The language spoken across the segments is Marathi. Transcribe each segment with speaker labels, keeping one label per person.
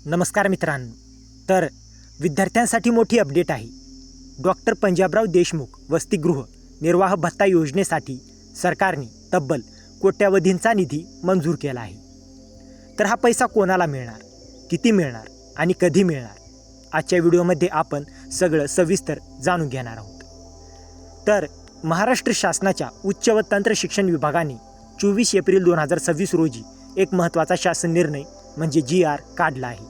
Speaker 1: नमस्कार मित्रांनो. तर विद्यार्थ्यांसाठी मोठी अपडेट आहे. डॉक्टर पंजाबराव देशमुख वसतिगृह निर्वाह भत्ता योजनेसाठी सरकारने तब्बल कोट्यावधींचा निधी मंजूर केला आहे. तर हा पैसा कोणाला मिळणार, किती मिळणार आणि कधी मिळणार, आजच्या व्हिडिओमध्ये आपण सगळं सविस्तर जाणून घेणार आहोत. तर महाराष्ट्र शासनाच्या उच्च व तंत्र शिक्षण विभागाने 24 एप्रिल 2026 रोजी एक महत्त्वाचा शासन निर्णय म्हणजे GR काढला आहे.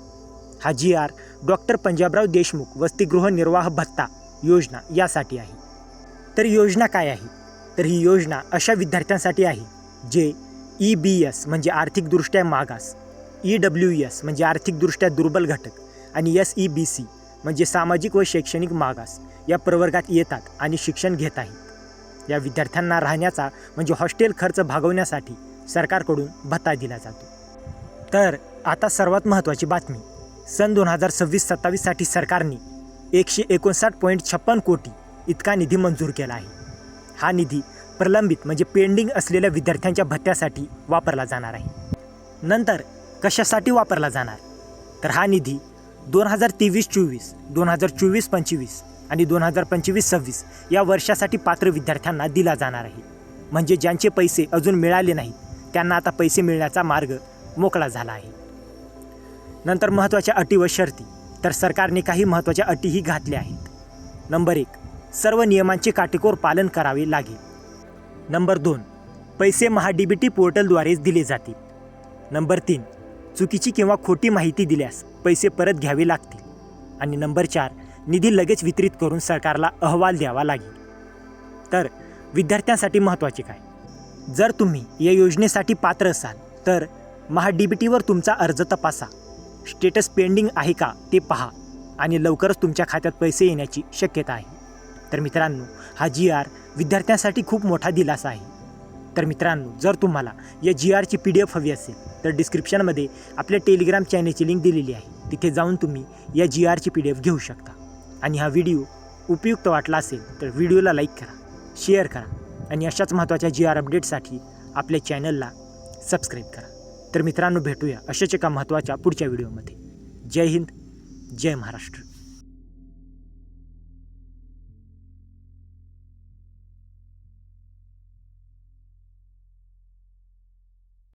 Speaker 1: हा GR डॉक्टर पंजाबराव देशमुख वसतिगृह निर्वाह भत्ता योजना यासाठी आहे. तर योजना काय आहे? तर ही योजना अशा विद्यार्थ्यांसाठी आहे जे EBS म्हणजे आर्थिकदृष्ट्या मागास, EWS म्हणजे आर्थिकदृष्ट्या दुर्बल घटक आणि SEBC म्हणजे सामाजिक व शैक्षणिक मागास या प्रवर्गात येतात आणि शिक्षण घेत आहेत. या विद्यार्थ्यांना राहण्याचा म्हणजे हॉस्टेल खर्च भागवण्यासाठी सरकारकडून भत्ता दिला जातो. तर आता सर्वात महत्त्वाची बातमी, सन 2026-27 साठी सरकारने 159.56 कोटी इतका निधी मंजूर केला आहे. हा निधी प्रलंबित म्हणजे पेंडिंग असलेल्या विद्यार्थ्यांच्या भत्त्यासाठी वापरला जाणार आहे. नंतर कशासाठी वापरला जाणार? तर हा निधी 2023-24, 2024-25 आणि 2025-26 या वर्षासाठी पात्र विद्यार्थ्यांना दिला जाणार आहे. म्हणजे ज्यांचे पैसे अजून मिळाले नाहीत त्यांना आता पैसे मिळण्याचा मार्ग मोकळा झाला आहे. नंतर महत्त्वाच्या अटी व शर्ती, तर सरकारने काही महत्त्वाच्या अटीही घातल्या आहेत. नंबर 1, सर्व नियमांचे काटेकोर पालन करावे लागेल. नंबर 2, पैसे MahaDBT पोर्टलद्वारेच दिले जातील. नंबर 3, चुकीची किंवा खोटी माहिती दिल्यास पैसे परत घ्यावे लागतील. आणि नंबर 4, निधी लगेच वितरित करून सरकारला अहवाल द्यावा लागेल. तर विद्यार्थ्यांसाठी महत्त्वाचे काय? जर तुम्ही या योजनेसाठी पात्र असाल तर MahaDBTवर तुमचा अर्ज तपासा, स्टेटस पेंडिंग आहे का ते पहा आणि लवकरच तुमच्या खात्यात पैसे येण्याची शक्यता आहे. तर मित्रांनो, हा GR विद्यार्थ्यांसाठी खूप मोठा दिलासा आहे. तर मित्रांनो, जर तुम्हाला या GRची PDF हवी असेल तर डिस्क्रिप्शनमध्ये आपल्या टेलिग्राम चॅनेलची लिंक दिलेली आहे. तिथे जाऊन तुम्ही या GRची PDF घेऊ शकता. आणि हा व्हिडिओ उपयुक्त वाटला असेल तर व्हिडिओला लाईक करा, शेअर करा आणि अशाच महत्त्वाच्या GR अपडेटसाठी आपल्या चॅनलला सबस्क्राईब करा. तर मित्रांनो, भेटूया अशाच एका महत्त्वाच्या पुढच्या व्हिडिओमध्ये. जय हिंद, जय महाराष्ट्र.